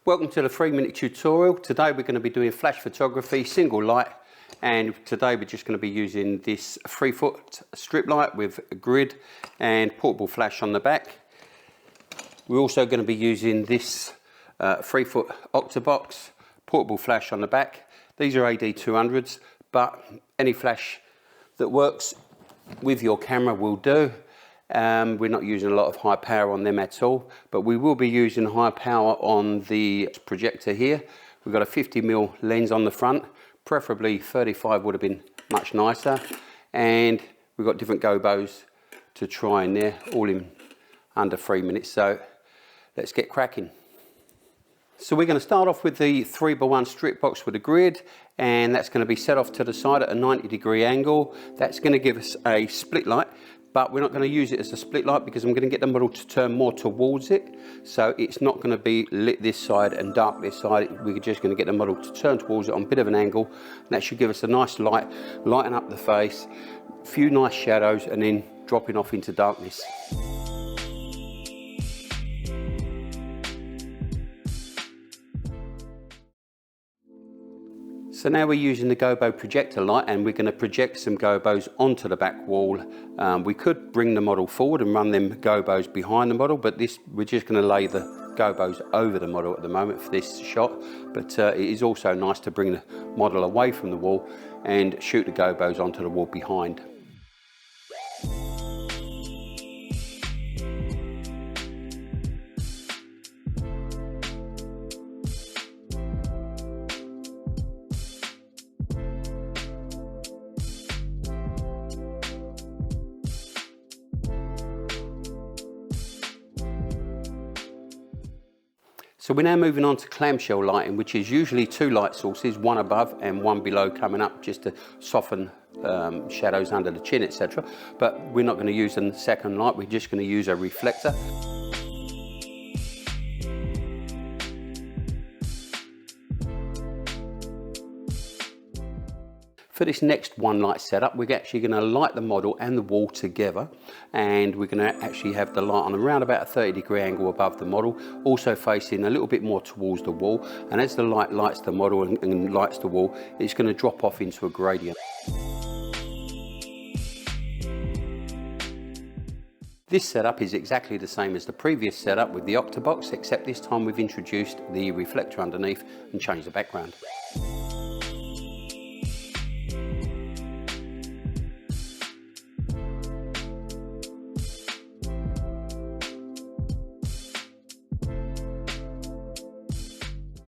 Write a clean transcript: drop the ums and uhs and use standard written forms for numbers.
Welcome to the 3-minute tutorial. Today we're going to be doing flash photography, single light, and today we're just going to be using this 3-foot strip light with a grid and portable flash on the back. We're also going to be using this 3-foot Octa box, portable flash on the back. These are AD200s, but any flash that works with your camera will do. We're not using a lot of high power on them at all, but we will be using high power on the projector here. We've got a 50mm lens on the front, preferably 35 would have been much nicer, and we've got different gobos to try in there, all in under 3 minutes, so let's get cracking. So we're going to start off with the 3x1 strip box with a grid, and that's going to be set off to the side at a 90-degree angle. That's going to give us a split light, but we're not going to use it as a split light because I'm going to get the model to turn more towards it. So it's not going to be lit this side and dark this side. We're just going to get the model to turn towards it on a bit of an angle. And that should give us a nice light, lighten up the face, a few nice shadows, and then dropping off into darkness. So now we're using the Gobo projector light, and we're going to project some gobos onto the back wall. We could bring the model forward and run them gobos behind the model, but we're just going to lay the gobos over the model at the moment for this shot. But it is also nice to bring the model away from the wall and shoot the gobos onto the wall behind. So we're now moving on to clamshell lighting, which is usually 2 light sources, one above and one below coming up, just to soften shadows under the chin, etc. But we're not going to use a second light, we're just going to use a reflector. For this next one light setup, we're actually going to light the model and the wall together, and we're going to actually have the light on around about a 30-degree angle above the model, also facing a little bit more towards the wall, and as the light lights the model and lights the wall, it's going to drop off into a gradient. This setup is exactly the same as the previous setup with the Octa box, except this time we've introduced the reflector underneath and changed the background.